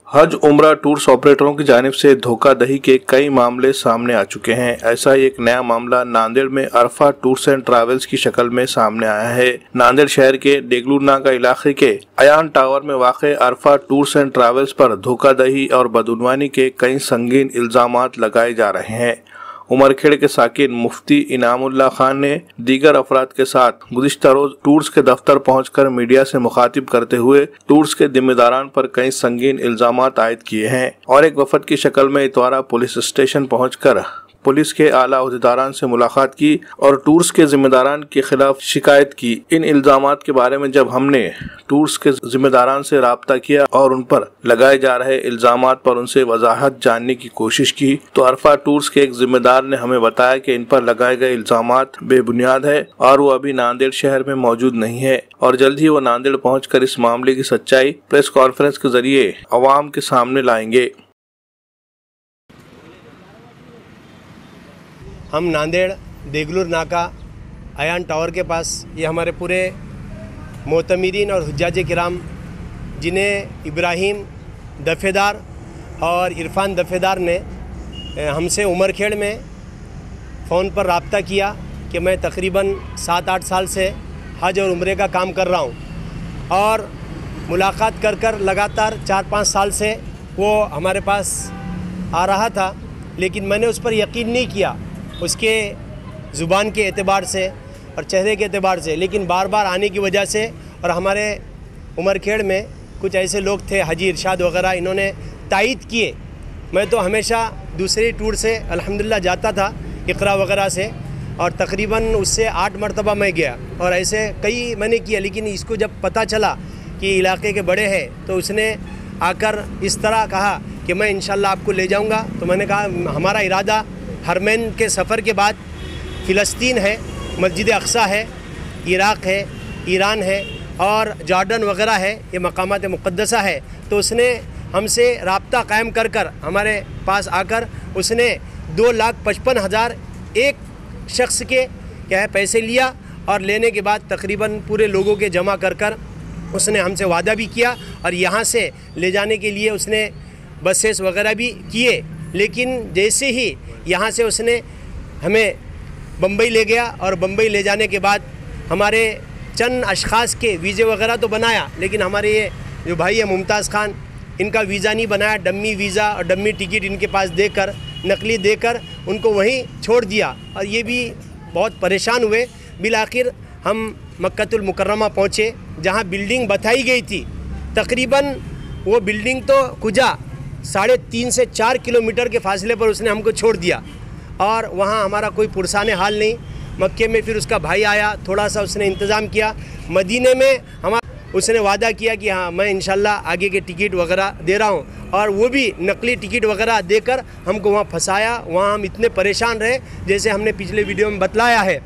हज उम्रा टूर्स ऑपरेटरों की जानिब से धोखाधड़ी के कई मामले सामने आ चुके हैं। ऐसा ही एक नया मामला नांदेड़ में अरफा टूर्स एंड ट्रैवल्स की शक्ल में सामने आया है। नांदेड़ शहर के देगलूरनाका इलाके के अयान टावर में वाक़े अरफा टूर्स एंड ट्रैवल्स पर धोखाधड़ी और बदउनवानी के कई संगीन इल्जामात लगाए जा रहे हैं। उमरखेड़ के साकिन मुफ्ती इनामुल्लाह खान ने दीगर अफराद के साथ गुज़िश्ता रोज टूर्स के दफ्तर पहुंचकर मीडिया से मुखातिब करते हुए टूर्स के जिम्मेदारान पर कई संगीन इल्जामात आयद किए हैं और एक वफद की शक्ल में इतवारा पुलिस स्टेशन पहुंचकर पुलिस के आला अहदेदारान से मुलाकात की और टूर्स के जिम्मेदारान के खिलाफ शिकायत की। इन इल्जामात के बारे में जब हमने टूर्स के जिम्मेदारान से राब्ता किया और उन पर लगाए जा रहे इल्जामात पर उनसे वजाहत जानने की कोशिश की तो अरफा टूर्स के एक जिम्मेदार ने हमें बताया कि इन पर लगाए गए इल्जामात बेबुनियाद है और वो अभी नांदेड़ शहर में मौजूद नहीं है और जल्द ही वो नांदेड़ पहुँचकर इस मामले की सच्चाई प्रेस कॉन्फ्रेंस के जरिए अवाम के सामने लाएंगे। हम नांदेड़ देगलूरनाका अयान टावर के पास ये हमारे पूरे मोतमिरीन और हुज्जाज किराम जिन्हें इब्राहिम दफ़ेदार और इरफान दफ़ेदार ने हमसे उमरखेड़ में फ़ोन पर रब्ता किया कि मैं तकरीबन 7-8 साल से हज और उम्रे का काम कर रहा हूँ और मुलाकात कर लगातार 4-5 साल से वो हमारे पास आ रहा था, लेकिन मैंने उस पर यकीन नहीं किया उसके ज़ुबान के एतबार से और चेहरे के एतबार से, लेकिन बार बार आने की वजह से और हमारे उमरखेड़ में कुछ ऐसे लोग थे हाजी इरशाद वगैरह, इन्होंने तायीद किए। मैं तो हमेशा दूसरे टूर से अल्हम्दुलिल्लाह जाता था इक़रा वगैरह से और तकरीबन उससे 8 मरतबा मैं गया और ऐसे कई मैंने किया, लेकिन इसको जब पता चला कि इलाके के बड़े हैं तो उसने आकर इस तरह कहा कि मैं इंशाल्लाह आपको ले जाऊँगा। तो मैंने कहा हमारा इरादा हरमैन के सफ़र के बाद फ़िलिस्तीन है, मस्जिद अक़सा है, इराक़ है, ईरान है और जॉर्डन वगैरह है, ये मकामात मुक़द्दसा है। तो उसने हमसे रब्ता कायम कर हमारे पास आकर उसने 2,55,000 एक शख्स के क्या है पैसे लिया और लेने के बाद तकरीबन पूरे लोगों के जमा कर उसने हमसे वादा भी किया और यहाँ से ले जाने के लिए उसने बसेस वगैरह भी किए। लेकिन जैसे ही यहाँ से उसने हमें बम्बई ले गया और बम्बई ले जाने के बाद हमारे चंद अशख़ास के वीज़े वगैरह तो बनाया, लेकिन हमारे ये जो भाई है मुमताज़ खान, इनका वीज़ा नहीं बनाया, डम्मी वीज़ा और डम्मी टिकट इनके पास देकर नकली देकर उनको वहीं छोड़ दिया और ये भी बहुत परेशान हुए। बिलाखिर हम मक्कतुल मुकर्रमा पहुँचे जहाँ बिल्डिंग बताई गई थी, तकरीबन वो बिल्डिंग तो कुजा 3.5 से 4 किलोमीटर के फासले पर उसने हमको छोड़ दिया और वहाँ हमारा कोई पुरसाने हाल नहीं। मक्के में फिर उसका भाई आया, थोड़ा सा उसने इंतज़ाम किया। मदीने में उसने वादा किया कि हाँ मैं इंशाल्लाह आगे के टिकट वगैरह दे रहा हूँ और वो भी नकली टिकट वगैरह देकर हमको वहाँ फंसाया। वहाँ हम इतने परेशान रहे जैसे हमने पिछले वीडियो में बतलाया है।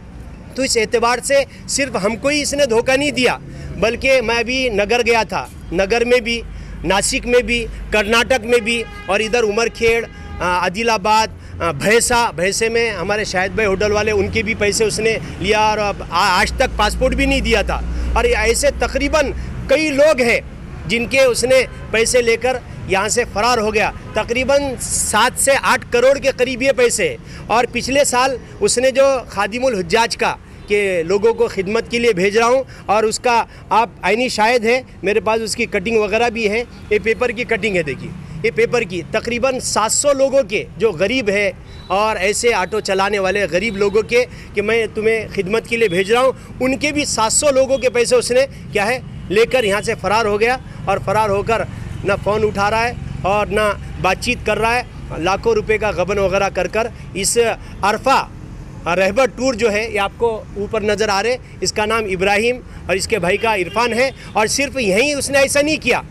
तो इस एतबार से सिर्फ हमको ही इसने धोखा नहीं दिया, बल्कि मैं भी नगर गया था, नगर में भी, नासिक में भी, कर्नाटक में भी और इधर उमरखेड़, आदिलाबाद, भैंसे में हमारे शाहिद भाई होटल वाले, उनके भी पैसे उसने लिया और आज तक पासपोर्ट भी नहीं दिया था। और ऐसे तकरीबन कई लोग हैं जिनके उसने पैसे लेकर यहाँ से फ़रार हो गया। तकरीबन 7 से 8 करोड़ के करीब ये पैसे। और पिछले साल उसने जो खादिमुल हुज्जाज का के लोगों को खिदमत के लिए भेज रहा हूँ और उसका आप आईनी शायद है, मेरे पास उसकी कटिंग वगैरह भी है, ये पेपर की कटिंग है, देखिए ये पेपर की। तकरीबन 700 लोगों के जो गरीब है और ऐसे ऑटो चलाने वाले गरीब लोगों के कि मैं तुम्हें खिदमत के लिए भेज रहा हूँ, उनके भी 700 लोगों के पैसे उसने क्या है लेकर यहाँ से फ़रार हो गया और फ़रार होकर ना फ़ोन उठा रहा है और ना बातचीत कर रहा है। लाखों रुपए का गबन वगैरह कर इस अरफा रहबर टूर जो है ये आपको ऊपर नज़र आ रहे, इसका नाम इब्राहिम और इसके भाई का इरफान है। और सिर्फ यहीं उसने ऐसा नहीं किया,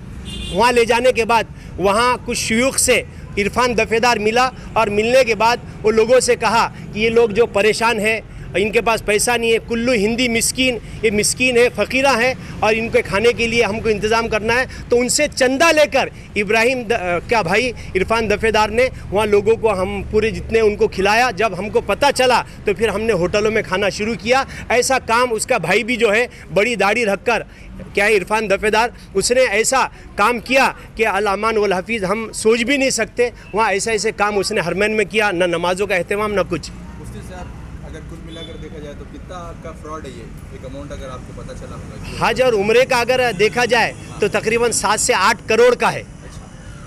वहाँ ले जाने के बाद वहाँ कुछ शयूख से इरफान दफ़ेदार मिला और मिलने के बाद वो लोगों से कहा कि ये लोग जो परेशान हैं इनके पास पैसा नहीं है, कुल्लू हिंदी मिस्कीन, ये मिस्कीन है, फ़कीरा है और इनके खाने के लिए हमको इंतज़ाम करना है। तो उनसे चंदा लेकर इब्राहिम क्या भाई इरफान दफ़ेदार ने वहाँ लोगों को हम पूरे जितने उनको खिलाया। जब हमको पता चला तो फिर हमने होटलों में खाना शुरू किया। ऐसा काम उसका भाई भी जो है बड़ी दाढ़ी रखकर क्या है इरफान दफ़ेदार, उसने ऐसा काम किया कि अल अमान वल हफीज़ हम सोच भी नहीं सकते। वहाँ ऐसे ऐसे काम उसने हरमैन में किया, न नमाज़ों का एहतमाम न कुछ। अगर कुल मिलाकर देखा जाए तो कितना का फ्रॉड है ये, एक अमाउंट अगर आपको पता चला होगा? हज और उम्रे का अगर देखा जाए तो तकरीबन 7 से 8 करोड़ का है।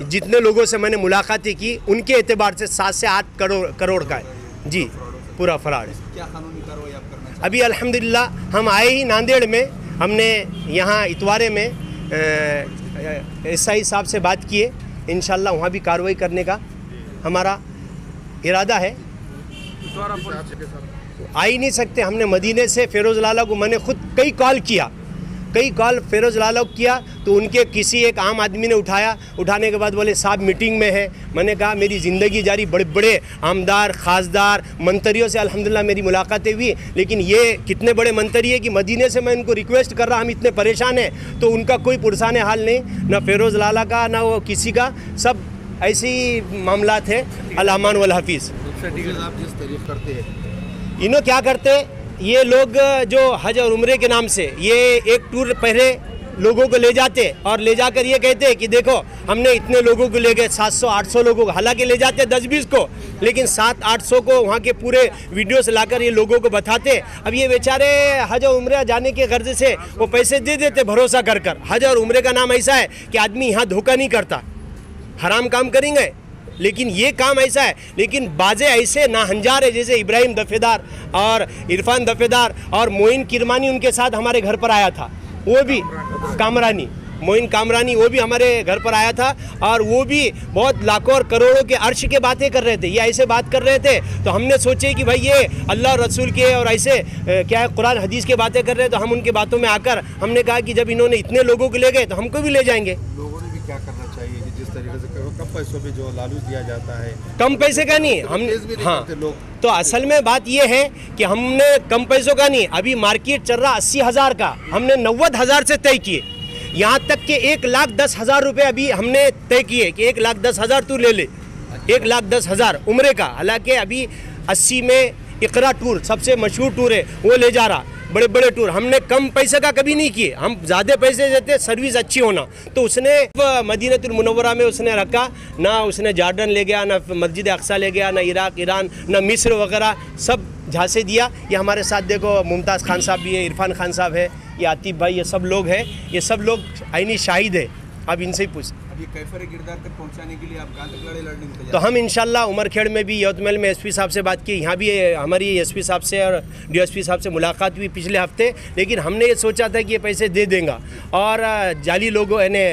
जितने लोगों से मैंने मुलाकातें की उनके एतबार से 7 से 8 करोड़ का है जी, पूरा फ्रॉड है। क्या कानूनी कार्रवाई आप करना चाहते हैं? अभी अल्हम्दुलिल्लाह हम आए ही नांदेड़ में, हमने यहाँ इतवारे में SI साहब से बात किए, इंशाल्लाह वहाँ भी कार्रवाई करने का हमारा इरादा है। आ ही नहीं सकते, हमने मदीने से फ़िरोज़ लाला को मैंने खुद कई कॉल फ़िरोज़ लाला को किया तो उनके किसी एक आम आदमी ने उठाने के बाद बोले साहब मीटिंग में है। मैंने कहा मेरी ज़िंदगी जारी बड़े बड़े आमदार खासदार मंत्रियों से अल्हम्दुलिल्लाह मेरी मुलाकातें हुई, लेकिन ये कितने बड़े मंत्री है कि मदीने से मैं उनको रिक्वेस्ट कर रहा, हम इतने परेशान हैं तो उनका कोई पुरसाने हाल नहीं, ना फ़िरोज़ लाला का ना वो किसी का, सब ऐसे ही मामला थे। अल अमान वल हफीज़ आप जिस तारीफ करते हैं इन्हों क्या करते, ये लोग जो हज और उम्रे के नाम से ये एक टूर पहले लोगों को ले जाते और ले जाकर ये कहते कि देखो हमने इतने लोगों को ले गए, 700-800 लोगों को, हालांकि ले जाते 10-20 को, लेकिन 700-800 को वहाँ के पूरे वीडियोस लाकर ये लोगों को बताते। अब ये बेचारे हज और उम्रे जाने के गर्ज से वो पैसे दे देते भरोसा कर कर। हज और उम्रे का नाम ऐसा है कि आदमी यहाँ धोखा नहीं करता, हराम काम करेंगे, लेकिन ये काम ऐसा है। लेकिन बाज़े ऐसे नाहंजार है जैसे इब्राहिम दफ़ेदार और इरफान दफ़ेदार और मोइन किरमानी उनके साथ हमारे घर पर आया था, वो भी मोइन कामरानी वो भी हमारे घर पर आया था और वो भी बहुत लाखों और करोड़ों के अर्श के बातें कर रहे थे। ये ऐसे बात कर रहे थे तो हमने सोचे कि भाई ये अल्लाह और रसूल के और ऐसे क्या है कुरान हदीस के बातें कर रहे हैं, तो हम उनके बातों में आकर हमने कहा कि जब इन्होंने इतने लोगों को ले गए तो हमको भी ले जाएंगे। लोगों ने भी क्या करना चाहिए कि जिस तरीके से कम पैसों में जो लालूच दिया जाता है, कम पैसे का नहीं हम हाँ, तो असल में बात ये है कि हमने कम पैसों का नहीं, अभी मार्केट चल रहा 80,000 का, हमने 90,000 से तय किए। यहाँ तक कि 1,10,000 रुपये अभी हमने तय किए कि 1,10,000 तू ले ले, 1,10,000 उम्रे का। हालांकि अभी 80 में इकरा टूर सबसे मशहूर टूर है, वो ले जा रहा, बड़े बड़े टूर। हमने कम पैसे का कभी नहीं किए, हम ज़्यादा पैसे देते, सर्विस अच्छी होना। तो उसने मदीनतुल मुनव्वरा में उसने रखा, ना उसने जॉर्डन ले गया, ना मस्जिद अक्सा ले गया, ना इराक ईरान, ना मिस्र वगैरह, सब झांसे दिया। ये हमारे साथ देखो मुमताज़ खान साहब भी है, इरफान खान साहब है, ये आतिफ भाई, ये सब लोग हैं, ये सब लोग आईनी शाहिद है। अब इनसे ही पूछ अभी कैफर किरदार तक पहुंचाने के लिए आप कहाँ तक लड़ने निकले? तो हम इंशाल्लाह उमरखेड़ में भी, यवतमाल में SP साहब से बात की, यहाँ भी हमारी SP साहब से और DSP साहब से मुलाकात हुई पिछले हफ्ते। लेकिन हमने ये सोचा था कि ये पैसे दे देंगे और जाली लोगों यानी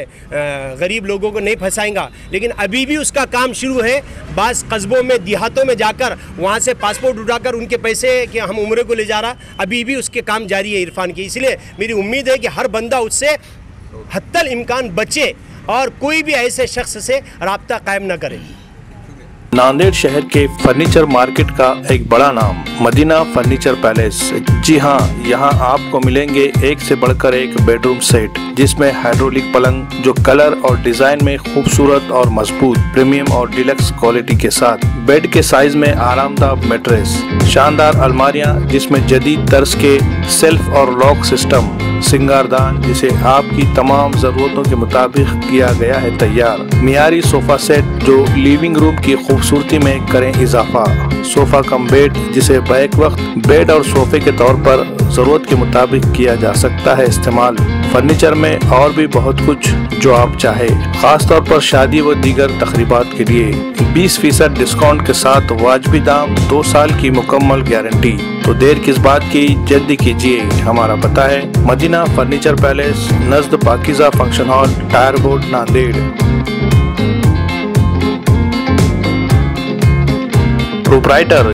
गरीब लोगों को नहीं फंसाएंगा, लेकिन अभी भी उसका काम शुरू है। बाज़ कस्बों में देहातों में जाकर वहाँ से पासपोर्ट उठाकर उनके पैसे कि हम उम्रे को ले जा रहा, अभी भी उसके काम जारी है इरफान के। इसलिए मेरी उम्मीद है कि हर बंदा उससे हत्तल इम्कान बचे और कोई भी ऐसे शख्स से राब्ता कायम न करे। नांदेड़ शहर के फर्नीचर मार्केट का एक बड़ा नाम मदीना फर्नीचर पैलेस। जी हाँ, यहाँ आपको मिलेंगे एक से बढ़कर एक बेडरूम सेट, जिसमें हाइड्रोलिक पलंग जो कलर और डिजाइन में खूबसूरत और मजबूत, प्रीमियम और डिलक्स क्वालिटी के साथ, बेड के साइज में आरामदायक मैट्रेस, शानदार अलमारियाँ जिसमें जदीद तर्ज के सेल्फ और लॉक सिस्टम, सिंगारदान जिसे आपकी तमाम जरूरतों के मुताबिक किया गया है तैयार, मियारी सोफा सेट जो लिविंग रूम की खूबसूरती में करें इजाफा, सोफा कम बेड जिसे बैक वक्त बेड और सोफे के तौर पर जरूरत के मुताबिक किया जा सकता है इस्तेमाल। फर्नीचर में और भी बहुत कुछ जो आप चाहे, खास तौर पर शादी व दीगर तकरीबात के लिए 20% डिस्काउंट के साथ वाजबी दाम, 2 साल की मुकम्मल गारंटी। तो देर किस बात की, जल्दी कीजिए। हमारा पता है मदीना फर्नीचर पैलेस, नज़द Pakiza function hall, tyre board, Nanded. Proprietor